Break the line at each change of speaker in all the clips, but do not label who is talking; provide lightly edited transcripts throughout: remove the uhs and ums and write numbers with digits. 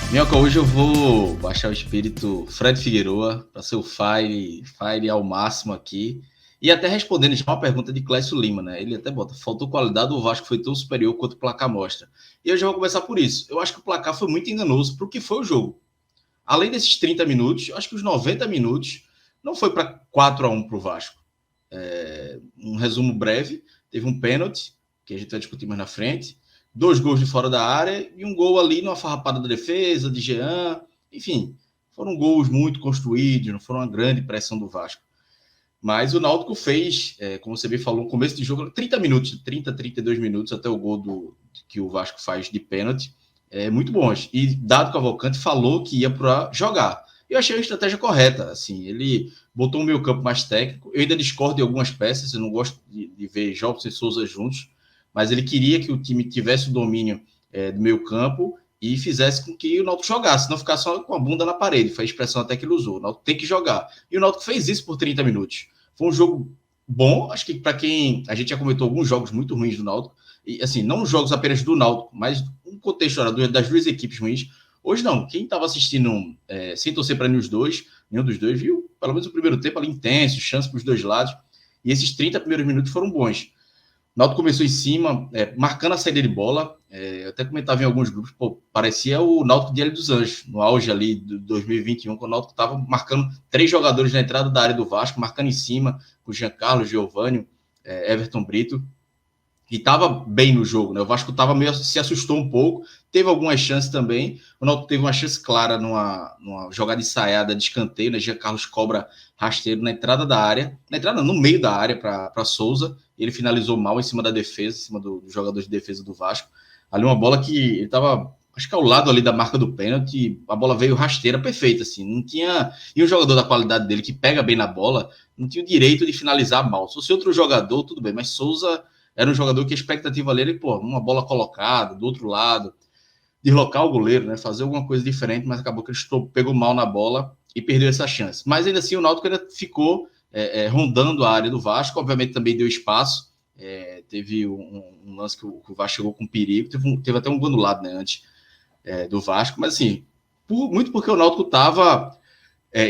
Minhoca, hoje eu vou baixar o espírito Fred Figueroa para ser o Fire ao máximo aqui. E até respondendo já uma pergunta de Clécio Lima, né? Ele até bota, faltou qualidade, o Vasco foi tão superior quanto o placar mostra. E eu já vou começar por isso. Eu acho que o placar foi muito enganoso para o que foi o jogo. Além desses 30 minutos, eu acho que os 90 minutos não foi para 4-1 para o Vasco. Um resumo breve, teve um pênalti, que a gente vai discutir mais na frente, 2 gols de fora da área e um gol ali numa farrapada da defesa, de Jean, enfim, foram gols muito construídos, não foram uma grande pressão do Vasco. Mas o Náutico fez, como você bem falou, no começo de jogo, 30 minutos, 30, 32 minutos até o gol que o Vasco faz de pênalti, muito bons. E Dado Cavalcante falou que ia para jogar. Eu achei a estratégia correta. Assim, ele botou um meio campo mais técnico. Eu ainda discordo de algumas peças, eu não gosto de ver Jobson e Souza juntos, mas ele queria que o time tivesse o domínio do meio campo e fizesse com que o Náutico jogasse, não ficasse só com a bunda na parede. Foi a expressão até que ele usou. O Náutico tem que jogar. E o Náutico fez isso por 30 minutos. Foi um jogo bom, acho que para quem... A gente já comentou alguns jogos muito ruins do Náutico, e assim, não jogos apenas do Náutico, mas um contexto das duas equipes ruins. Hoje não, quem estava assistindo sem torcer para nenhum dos dois, viu pelo menos o primeiro tempo ali intenso, chance para os dois lados, e esses 30 primeiros minutos foram bons. O Náutico começou em cima, marcando a saída de bola. Eu até comentava em alguns grupos, parecia o Náutico de Hélio dos Anjos, no auge ali de 2021, quando o Náutico estava marcando 3 jogadores na entrada da área do Vasco, marcando em cima, com Giancarlo, Giovânio, Everton Brito, e estava bem no jogo, né? O Vasco tava meio, se assustou um pouco, teve algumas chances também. O Náutico teve uma chance clara numa jogada ensaiada de escanteio, né? Jean Carlos cobra rasteiro na entrada da área, na entrada não, no meio da área para Souza. Ele finalizou mal em cima da defesa, em cima do jogador de defesa do Vasco. Ali uma bola que ele estava, acho que ao lado ali da marca do pênalti, a bola veio rasteira perfeita, assim, não tinha... E um jogador da qualidade dele, que pega bem na bola, não tinha o direito de finalizar mal. Se fosse outro jogador, tudo bem, mas Souza era um jogador que a expectativa dele era, uma bola colocada, do outro lado, deslocar o goleiro, né? Fazer alguma coisa diferente, mas acabou que ele pegou mal na bola e perdeu essa chance. Mas ainda assim, o Náutico ainda ficou rondando a área do Vasco, obviamente também deu espaço. Teve um lance que o Vasco chegou com perigo, teve até um gol anulado, né, antes do Vasco, mas assim, muito porque o Náutico estava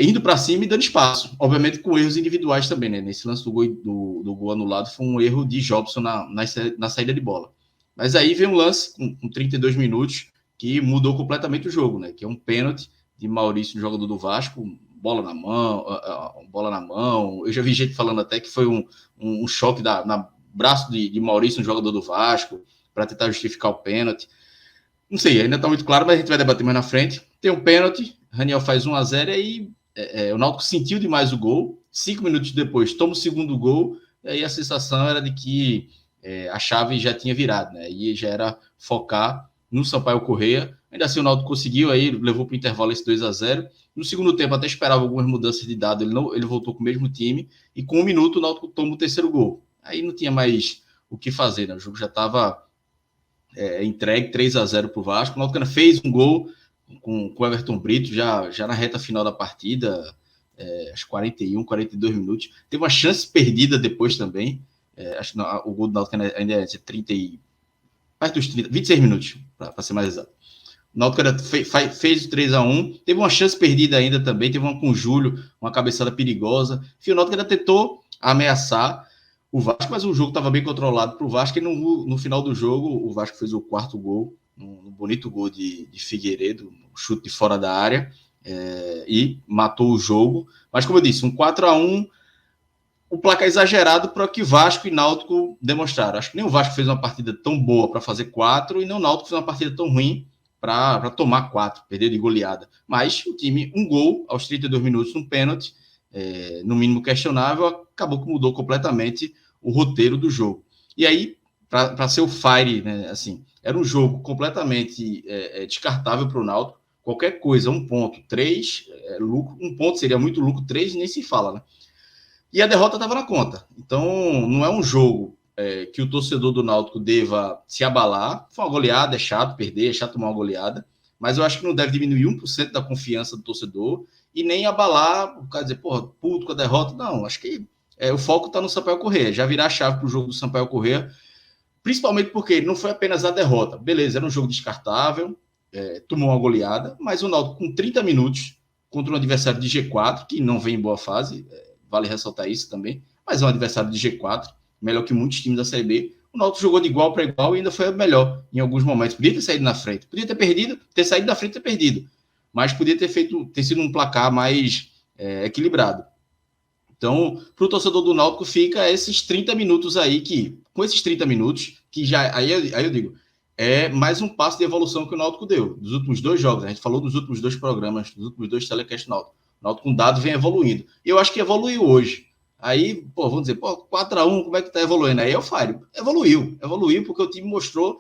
indo para cima e dando espaço, obviamente com erros individuais também, né? Nesse lance do gol anulado foi um erro de Jobson na saída de bola. Mas aí vem um lance com 32 minutos que mudou completamente o jogo, né? Que é um pênalti de Maurício, jogador do Vasco, bola na mão. Eu já vi gente falando até que foi um choque na braço de Maurício, um jogador do Vasco, para tentar justificar o pênalti. Não sei, ainda está muito claro, mas a gente vai debater mais na frente. Tem um pênalti, Raniel faz 1-0 e aí o Náutico sentiu demais o gol. 5 minutos depois toma o segundo gol, e aí a sensação era de que a chave já tinha virado, né? E já era focar no Sampaio Corrêa. Ainda assim o Náutico conseguiu, aí levou para o intervalo esse 2-0. No segundo tempo até esperava algumas mudanças de dado, ele voltou com o mesmo time, e com 1 minuto o Náutico toma o terceiro gol. Aí não tinha mais o que fazer, né? O jogo já estava entregue 3-0 para o Vasco. O Náutico fez um gol com o Everton Brito já na reta final da partida, acho 41, 42 minutos. Teve uma chance perdida depois também. Acho que o gol do Náutico ainda é 30 mais dos 30, 26 minutos, para ser mais exato. O Náutico fez o 3-1, teve uma chance perdida ainda também, teve uma com o Júlio, uma cabeçada perigosa. Enfim, o Náutico ainda tentou ameaçar o Vasco, mas o jogo estava bem controlado para o Vasco, e no final do jogo o Vasco fez o quarto gol, um bonito gol de Figueiredo, um chute de fora da área, e matou o jogo. Mas como eu disse, um 4-1, o placar exagerado para o que Vasco e Náutico demonstraram. Acho que nem o Vasco fez uma partida tão boa para fazer 4, e nem o Náutico fez uma partida tão ruim para tomar 4, perder de goleada. Mas o time, um gol aos 32 minutos, um pênalti, no mínimo questionável, acabou que mudou completamente o roteiro do jogo. E aí, para ser o Fire, né, assim, era um jogo completamente descartável para o Náutico. Qualquer coisa, 1 ponto, 3, lucro, 1 ponto seria muito lucro, 3 nem se fala, né? E a derrota estava na conta. Então, não é um jogo que o torcedor do Náutico deva se abalar. Foi uma goleada, é chato perder, é chato tomar uma goleada, mas eu acho que não deve diminuir 1% da confiança do torcedor e nem abalar, o cara dizer, porra, puto com a derrota. Não, acho que o foco está no Sampaio Corrêa, já virar a chave para o jogo do Sampaio Corrêa, principalmente porque não foi apenas a derrota. Beleza, era um jogo descartável, tomou uma goleada, mas o Náutico com 30 minutos contra um adversário de G4, que não vem em boa fase, vale ressaltar isso também, mas é um adversário de G4, melhor que muitos times da Série B. O Náutico jogou de igual para igual e ainda foi melhor em alguns momentos. Podia ter saído na frente, podia ter perdido, ter saído da frente e ter perdido, mas podia ter sido um placar mais equilibrado. Então, para o torcedor do Náutico fica esses 30 minutos aí, que com esses 30 minutos, que já aí eu digo, é mais um passo de evolução que o Náutico deu. Dos últimos 2 jogos, a gente falou dos últimos 2 programas, dos últimos 2 telecasts Náutico. O Náutico com dado vem evoluindo. E eu acho que evoluiu hoje. Aí, vamos dizer, 4-1, como é que tá evoluindo? Aí eu falo, evoluiu porque o time mostrou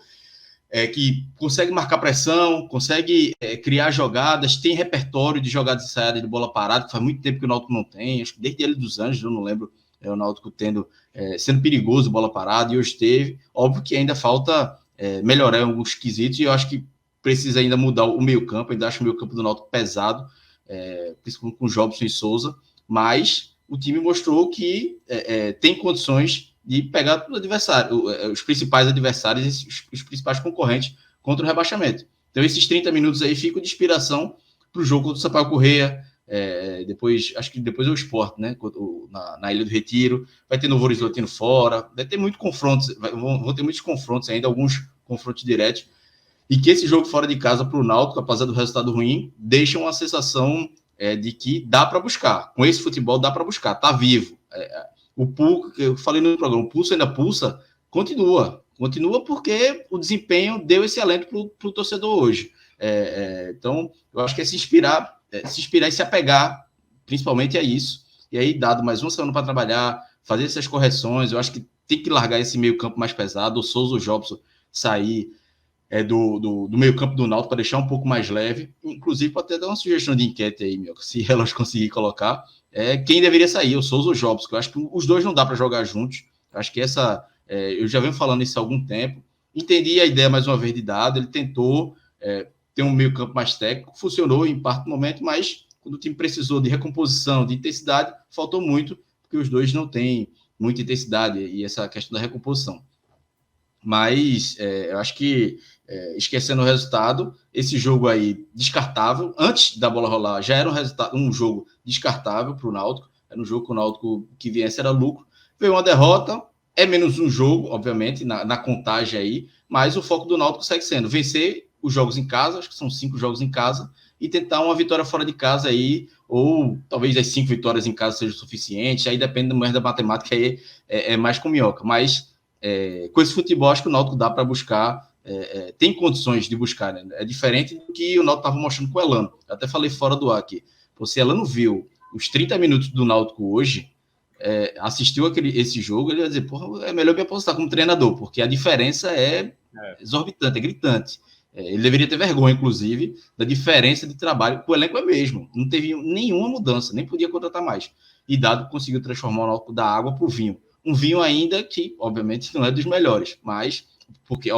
que consegue marcar pressão, consegue criar jogadas, tem repertório de jogadas ensaiadas de bola parada, que faz muito tempo que o Náutico não tem, acho que desde ele dos Anjos, eu não lembro, o Náutico sendo perigoso bola parada, e hoje teve. Óbvio que ainda falta melhorar em alguns quesitos, e eu acho que precisa ainda mudar o meio campo, ainda acho o meio campo do Náutico pesado, principalmente com o Jobson e Souza, mas o time mostrou que tem condições de pegar o adversário, os principais adversários e os principais concorrentes contra o rebaixamento. Então, esses 30 minutos aí ficam de inspiração para o jogo contra o Sampaio Corrêa, acho que depois é o Sport, né? Na Ilha do Retiro, vai ter Novo Horizontino fora, vai ter muitos confrontos, vão ter muitos confrontos ainda, alguns confrontos diretos, e que esse jogo fora de casa para o Náutico, apesar do resultado ruim, deixa uma sensação de que dá para buscar. Com esse futebol dá para buscar, tá vivo. O pulso, que eu falei no programa, o pulso ainda pulsa, continua porque o desempenho deu esse alento para o torcedor hoje. Então, eu acho que é se inspirar e se apegar, principalmente a isso. E aí, dado mais uma semana para trabalhar, fazer essas correções, eu acho que tem que largar esse meio campo mais pesado, o Souza, o Jobson sair do meio campo do Náutico para deixar um pouco mais leve. Inclusive, pode até dar uma sugestão de enquete aí, meu, se elas conseguirem colocar. Quem deveria sair, o Souza ou o Jobs, que eu acho que os dois não dá para jogar juntos. Eu acho que eu já venho falando isso há algum tempo. Entendi a ideia mais uma vez de dado, ele tentou ter um meio campo mais técnico, funcionou em parte do momento, mas quando o time precisou de recomposição, de intensidade, faltou muito, porque os dois não têm muita intensidade e essa questão da recomposição. Mas eu acho que, esquecendo o resultado, esse jogo aí descartável, antes da bola rolar, já era um jogo descartável para o Náutico, era um jogo que o Náutico que viesse era lucro. Veio uma derrota, é menos um jogo, obviamente, na contagem aí, mas o foco do Náutico segue sendo vencer os jogos em casa, acho que são 5 jogos em casa, e tentar uma vitória fora de casa aí, ou talvez as 5 vitórias em casa seja o suficiente, aí depende do da matemática, aí é mais com minhoca, mas com esse futebol, acho que o Náutico dá para buscar, tem condições de buscar, né? É diferente do que o Náutico estava mostrando com o Elano. Eu até falei fora do ar aqui. Se Elano viu os 30 minutos do Náutico hoje, assistiu esse jogo, ele vai dizer, porra, é melhor me aposentar como treinador, porque a diferença é exorbitante, é gritante. Ele deveria ter vergonha, inclusive, da diferença de trabalho. O elenco é mesmo, não teve nenhuma mudança, nem podia contratar mais. E Dado conseguiu transformar o Náutico da água para o vinho. Um vinho ainda que, obviamente, não é dos melhores, mas porque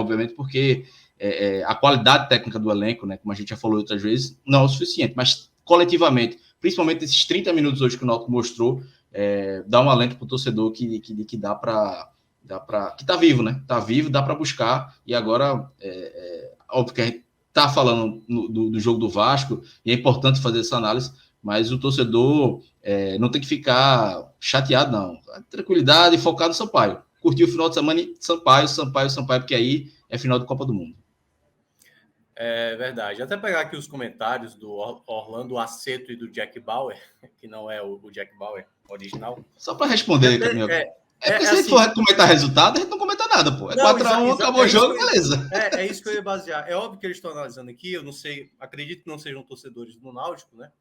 a qualidade técnica do elenco, né, como a gente já falou outras vezes, não é o suficiente, mas coletivamente, principalmente esses 30 minutos hoje que o Náutico mostrou, dá um alento para o torcedor que dá para que tá vivo, né? Tá vivo, dá para buscar, e agora óbvio que a gente tá falando do jogo do Vasco, e é importante fazer essa análise, mas o torcedor não tem que ficar chateado, não. Tranquilidade e focar no Sampaio. Curtir o final de semana e Sampaio, porque aí é final de Copa do Mundo.
É verdade. Até pegar aqui os comentários do Orlando Aceto e do Jack Bauer, que não é o Jack Bauer original.
Só para responder, Caminho. Porque se a gente for comentar resultado, a gente não comenta nada, pô. 4-1, acabou o jogo, beleza.
É isso que eu ia basear. É óbvio que eles estão analisando aqui, eu não sei, acredito que não sejam torcedores do Náutico, né?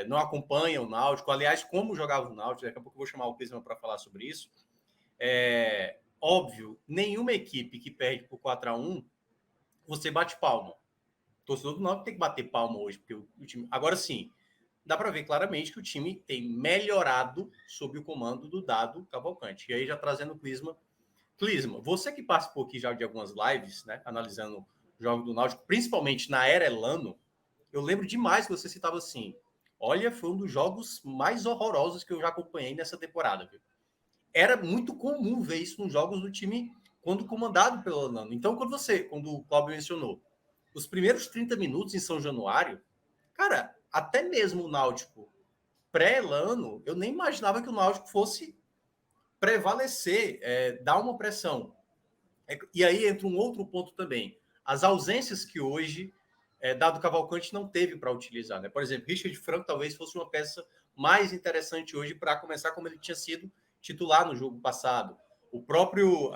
Não acompanham o Náutico. Aliás, como jogava o Náutico, daqui a pouco eu vou chamar o Pisman para falar sobre isso. Óbvio, nenhuma equipe que perde por 4-1, você bate palma. O torcedor do Náutico tem que bater palma hoje, porque o time... Agora sim, dá para ver claramente que o time tem melhorado sob o comando do Dado Cavalcante. E aí, já trazendo o Clisma, você que participou aqui já de algumas lives, né, analisando o jogo do Náutico, principalmente na era Elano, eu lembro demais que você citava assim, olha, foi um dos jogos mais horrorosos que eu já acompanhei nessa temporada. Viu? Era muito comum ver isso nos jogos do time quando comandado pelo Elano. Então, quando o Cláudio mencionou, os primeiros 30 minutos em São Januário, cara, até mesmo o Náutico pré-Elano, eu nem imaginava que o Náutico fosse prevalecer, dar uma pressão. E aí entra um outro ponto também. As ausências que hoje Dado Cavalcante não teve para utilizar. Né? Por exemplo, Richard Franco talvez fosse uma peça mais interessante hoje para começar como ele tinha sido titular no jogo passado. O próprio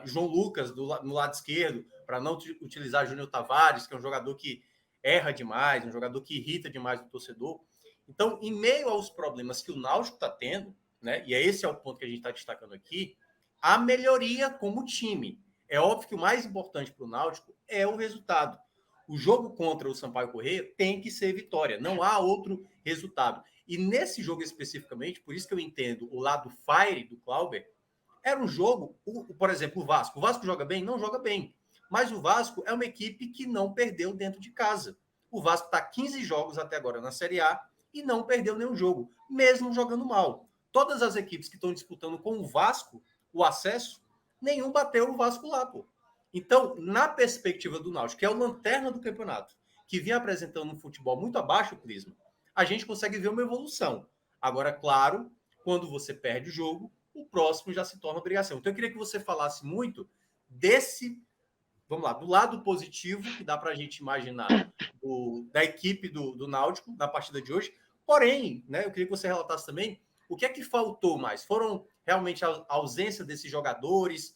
João Lucas no lado esquerdo, para não utilizar Júnior Tavares, que é um jogador que erra demais, um jogador que irrita demais o torcedor. Então, em meio aos problemas que o Náutico está tendo, né, e esse é o ponto que a gente está destacando aqui, a melhoria como time. É óbvio que o mais importante para o Náutico é o resultado. O jogo contra o Sampaio Corrêa tem que ser vitória, não há outro resultado. E nesse jogo especificamente, por isso que eu entendo o lado fire do Clauber, era um jogo, por exemplo, o Vasco. O Vasco joga bem? Não joga bem. Mas o Vasco é uma equipe que não perdeu dentro de casa. O Vasco está 15 jogos até agora na Série A e não perdeu nenhum jogo, mesmo jogando mal. Todas as equipes que estão disputando com o Vasco o acesso, nenhum bateu o Vasco lá, pô. Então, na perspectiva do Náutico, que é o lanterna do campeonato, que vinha apresentando um futebol muito abaixo do Prisma, a gente consegue ver uma evolução. Agora, claro, quando você perde o jogo, o próximo já se torna obrigação. Então, eu queria que você falasse muito desse, vamos lá, do lado positivo que dá para a gente imaginar da equipe do Náutico na partida de hoje. Porém, né, eu queria que você relatasse também o que é que faltou mais. Foram realmente a ausência desses jogadores,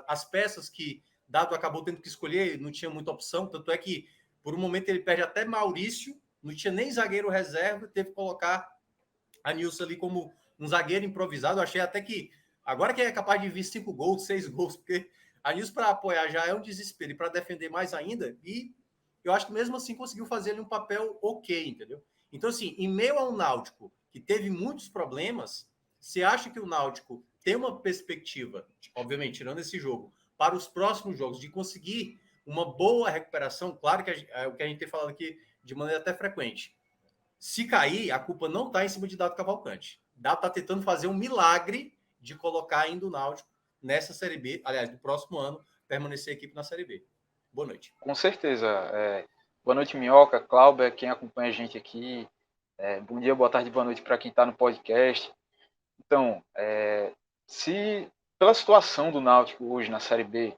as peças que Dado acabou tendo que escolher, não tinha muita opção, tanto é que por um momento ele perde até Maurício, não tinha nem zagueiro reserva, teve que colocar a Nilson ali como um zagueiro improvisado. Eu achei até que agora que é capaz de vir 5 gols, 6 gols, porque a Nilson para apoiar já é um desespero e para defender mais ainda. E eu acho que mesmo assim conseguiu fazer ali um papel ok, entendeu? Então, assim, em meio a um Náutico que teve muitos problemas, você acha que o Náutico tem uma perspectiva, obviamente, tirando esse jogo, para os próximos jogos, de conseguir uma boa recuperação? Claro que é o que a gente tem falado aqui de maneira até frequente. Se cair, a culpa não está em cima de Dado Cavalcante. Dado está tentando fazer um milagre de colocar ainda o Náutico nessa Série B, aliás, no próximo ano, permanecer a equipe na Série B. Boa noite.
Com certeza. Boa noite, Minhoca, Cláudia, quem acompanha a gente aqui. Bom dia, boa tarde, boa noite para quem está no podcast. Então, se pela situação do Náutico hoje na Série B,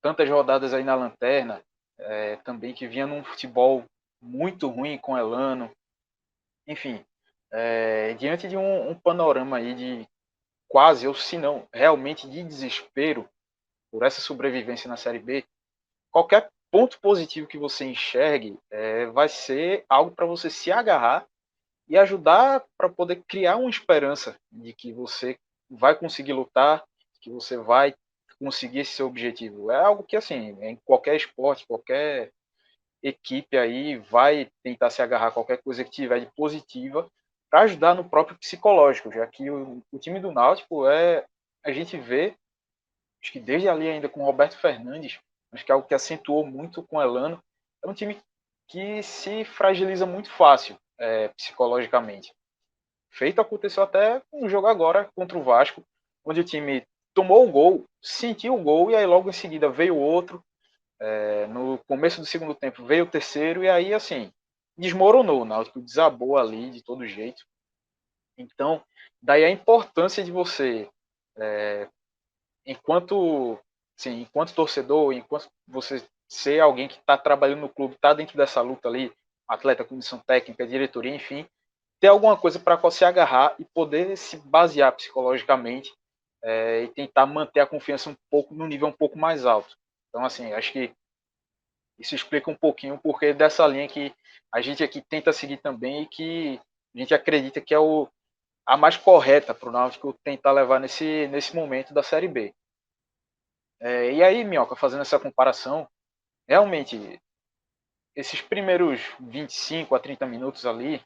tantas rodadas aí na lanterna, também que vinha num futebol muito ruim com Elano, enfim, diante de um panorama aí de quase, ou se não, realmente de desespero por essa sobrevivência na Série B, qualquer ponto positivo que você enxergue vai ser algo para você se agarrar e ajudar para poder criar uma esperança de que você vai conseguir lutar, que você vai conseguir esse seu objetivo. É algo que, assim, em qualquer esporte, qualquer equipe aí vai tentar se agarrar a qualquer coisa que tiver de positiva para ajudar no próprio psicológico, já que o time do Náutico a gente vê, acho que desde ali ainda com o Roberto Fernandes, acho que é algo que acentuou muito com o Elano, é um time que se fragiliza muito fácil psicologicamente. Feito aconteceu até um jogo agora contra o Vasco, onde o time tomou o gol, sentiu o gol e aí logo em seguida veio outro. No começo do segundo tempo veio o terceiro e aí assim desmoronou, o Náutico desabou ali de todo jeito. Então, daí a importância de você, enquanto torcedor, enquanto você ser alguém que está trabalhando no clube, está dentro dessa luta ali, atleta, comissão técnica, diretoria, enfim, ter alguma coisa para se agarrar e poder se basear psicologicamente e tentar manter a confiança no nível um pouco mais alto. Então, assim, acho que isso explica um pouquinho o porquê dessa linha que a gente aqui tenta seguir também e que a gente acredita que é a mais correta para o Náutico tentar levar nesse momento da Série B. E aí, Minhoca, fazendo essa comparação, realmente, esses primeiros 25 a 30 minutos ali,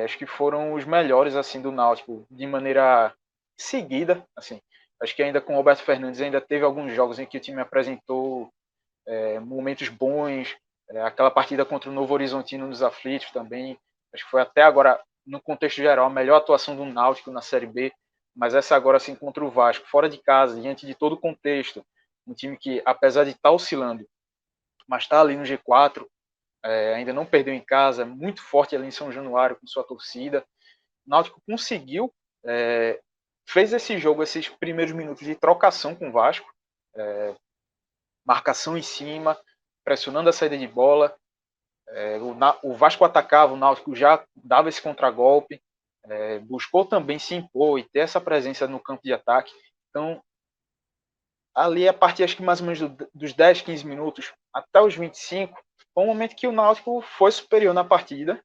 acho que foram os melhores assim do Náutico, de maneira seguida. Assim, acho que ainda com o Roberto Fernandes ainda teve alguns jogos em que o time apresentou momentos bons, aquela partida contra o Novo Horizontino nos aflitos também, acho que foi até agora, no contexto geral, a melhor atuação do Náutico na Série B, mas essa agora assim contra o Vasco, fora de casa, diante de todo o contexto, um time que, apesar de estar oscilando, mas está ali no G4, ainda não perdeu em casa, muito forte ali em São Januário com sua torcida. O Náutico conseguiu, fez esse jogo, esses primeiros minutos de trocação com o Vasco, marcação em cima, pressionando a saída de bola. O Vasco atacava, o Náutico já dava esse contragolpe, buscou também se impor e ter essa presença no campo de ataque. Então, ali a partir acho que mais ou menos dos 10, 15 minutos até os 25, foi um momento que o Náutico foi superior na partida,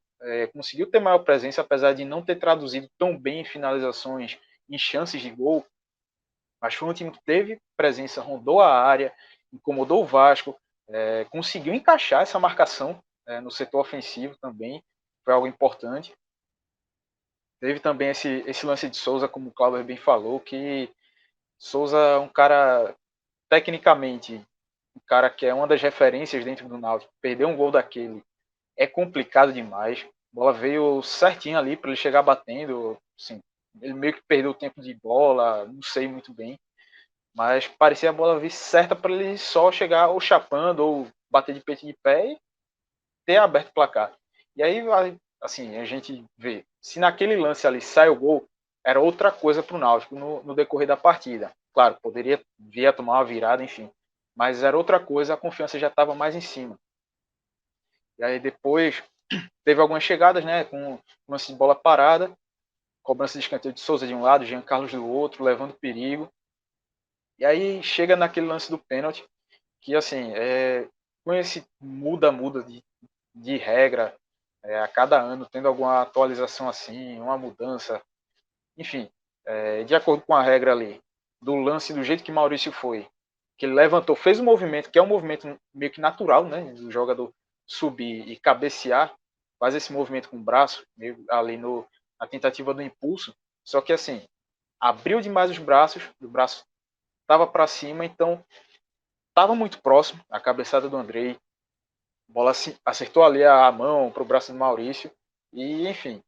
conseguiu ter maior presença, apesar de não ter traduzido tão bem em finalizações, em chances de gol, mas foi um time que teve presença, rondou a área, incomodou o Vasco, conseguiu encaixar essa marcação no setor ofensivo também, foi algo importante. Teve também esse lance de Souza, como o Cláudio bem falou, que Souza é um cara, tecnicamente, um cara que é uma das referências dentro do Náutico. Perder um gol daquele é complicado demais. A bola veio certinho ali para ele chegar batendo. Assim, ele meio que perdeu o tempo de bola, não sei muito bem. Mas parecia a bola vir certa para ele só chegar ou chapando ou bater de peito de pé e ter aberto o placar. E aí, assim, a gente vê, se naquele lance ali sai o gol, era outra coisa para o Náutico no decorrer da partida. Claro, poderia vir a tomar uma virada, enfim. Mas era outra coisa, a confiança já estava mais em cima. E aí depois teve algumas chegadas, né, com lance de bola parada, cobrança de escanteio de Souza de um lado, Jean Carlos do outro, levando perigo. E aí chega naquele lance do pênalti, que assim, com esse muda de regra, a cada ano tendo alguma atualização assim, uma mudança, enfim, de acordo com a regra ali, do lance do jeito que Maurício foi, que ele levantou, fez um movimento, que é um movimento meio que natural, né, do jogador subir e cabecear, faz esse movimento com o braço, meio ali na tentativa do impulso, só que assim, abriu demais os braços, o braço estava para cima, então estava muito próximo, a cabeçada do Andrei, a bola acertou ali a mão para o braço do Maurício, e enfim,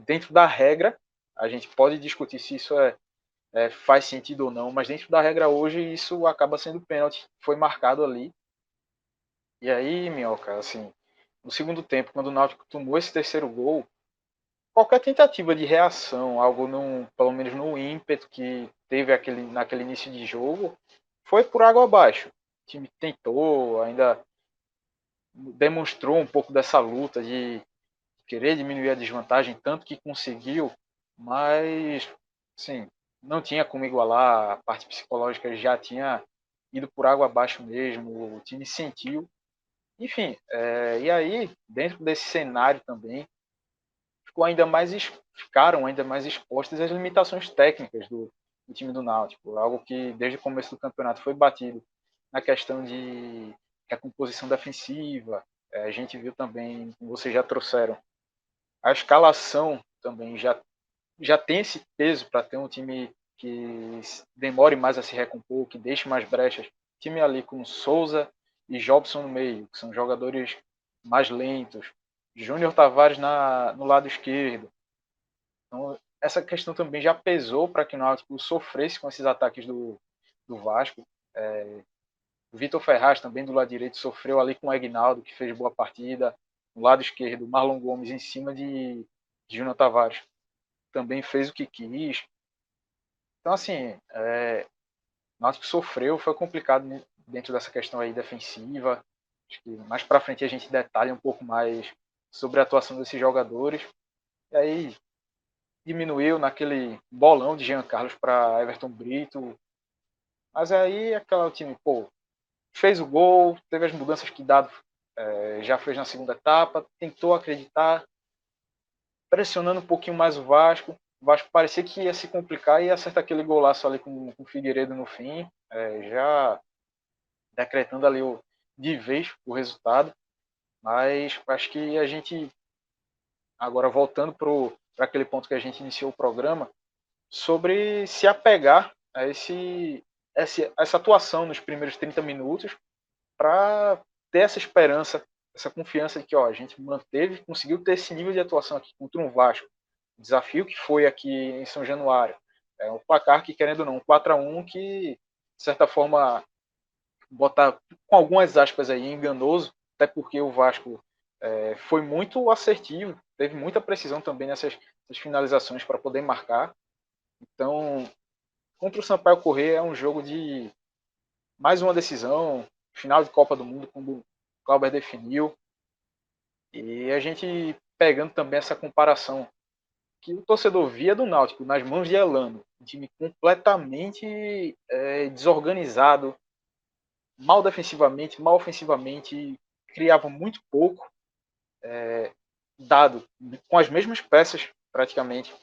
dentro da regra, a gente pode discutir se isso faz sentido ou não, mas dentro da regra hoje isso acaba sendo pênalti, foi marcado ali. E aí, Minhoca, assim, no segundo tempo, quando o Náutico tomou esse terceiro gol, qualquer tentativa de reação, algo pelo menos no ímpeto que teve naquele início de jogo, foi por água abaixo. O time tentou, ainda demonstrou um pouco dessa luta de querer diminuir a desvantagem, tanto que conseguiu, mas, sim, não tinha como igualar, a parte psicológica já tinha ido por água abaixo mesmo, o time sentiu. Enfim, e aí, dentro desse cenário também, ficaram ainda mais expostas as limitações técnicas do time do Náutico, algo que desde o começo do campeonato foi batido na questão de a composição defensiva. A gente viu também, como vocês já trouxeram, a escalação também já tem esse peso para ter um time que demore mais a se recompor, que deixe mais brechas. Time ali com Souza e Jobson no meio, que são jogadores mais lentos. Júnior Tavares no lado esquerdo. Então, essa questão também já pesou para que o Náutico sofresse com esses ataques do Vasco. O Vitor Ferraz também do lado direito sofreu ali com o Aguinaldo, que fez boa partida. No lado esquerdo, Marlon Gomes em cima de Júnior Tavares também fez o que quis. Então, assim, o Náutico sofreu, foi complicado dentro dessa questão aí defensiva. Acho que mais para frente a gente detalha um pouco mais sobre a atuação desses jogadores. E aí diminuiu naquele bolão de Jean Carlos para Everton Brito. Mas aí aquele time, fez o gol, teve as mudanças que Dado já fez na segunda etapa, tentou acreditar, pressionando um pouquinho mais o Vasco. O Vasco parecia que ia se complicar e ia acertar aquele golaço ali com o Figueiredo no fim, já decretando ali de vez o resultado. Mas acho que a gente, agora voltando para aquele ponto que a gente iniciou o programa, sobre se apegar a essa atuação nos primeiros 30 minutos para ter essa esperança, essa confiança de que a gente conseguiu ter esse nível de atuação aqui contra um Vasco. O desafio que foi aqui em São Januário. Um placar que, querendo ou não, um 4-1 que, de certa forma, botar com algumas aspas aí, enganoso, até porque o Vasco foi muito assertivo, teve muita precisão também nessas finalizações para poder marcar. Então, contra o Sampaio Corrêa é um jogo de mais uma decisão, final de Copa do Mundo, quando o Clauber definiu. E a gente pegando também essa comparação que o torcedor via do Náutico nas mãos de Elano, um time completamente desorganizado, mal defensivamente, mal ofensivamente, criava muito pouco, dado com as mesmas peças praticamente,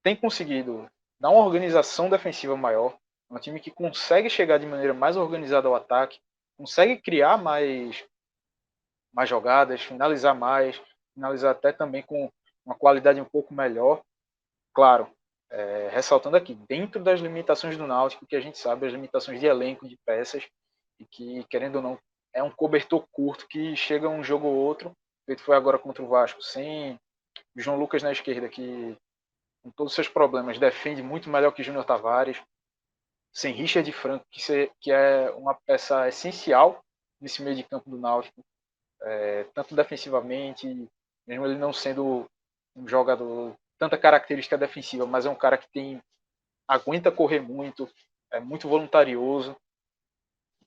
tem conseguido dar uma organização defensiva maior, um time que consegue chegar de maneira mais organizada ao ataque, consegue criar mais jogadas, finalizar até também com uma qualidade um pouco melhor. Claro, ressaltando aqui, dentro das limitações do Náutico, que a gente sabe, as limitações de elenco, de peças, e que, querendo ou não, é um cobertor curto que chega um jogo ou outro, feito foi agora contra o Vasco, sem o João Lucas na esquerda, que com todos os seus problemas defende muito melhor que Júnior Tavares, sem Richard Franco, que é uma peça essencial nesse meio de campo do Náutico, tanto defensivamente, mesmo ele não sendo um jogador tanta característica defensiva, mas é um cara que aguenta correr muito, é muito voluntarioso,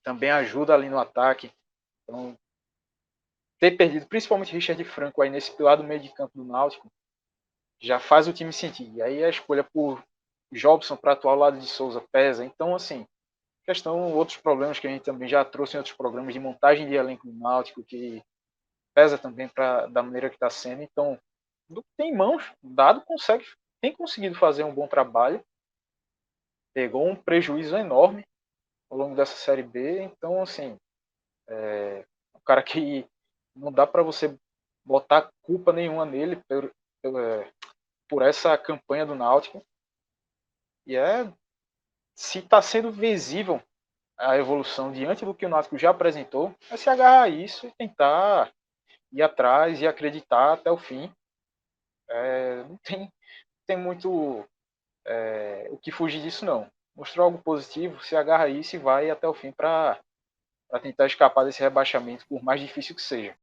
também ajuda ali no ataque. Então, ter perdido principalmente Richard Franco aí nesse lado meio de campo do Náutico já faz o time sentir. E aí a escolha por Jobson para atuar ao lado de Souza pesa. Então, assim, outros problemas que a gente também já trouxe em outros programas de montagem de elenco do Náutico, que pesa também da maneira que está sendo. Então, do que tem em mãos, o Dado tem conseguido fazer um bom trabalho, pegou um prejuízo enorme ao longo dessa Série B. Então, assim, um cara que não dá para você botar culpa nenhuma nele por essa campanha do Náutico. E se está sendo visível a evolução diante do que o Náutico já apresentou, é se agarrar a isso e tentar ir atrás e acreditar até o fim. Não tem muito o que fugir disso, não. Mostrou algo positivo, se agarra a isso e vai até o fim para tentar escapar desse rebaixamento, por mais difícil que seja.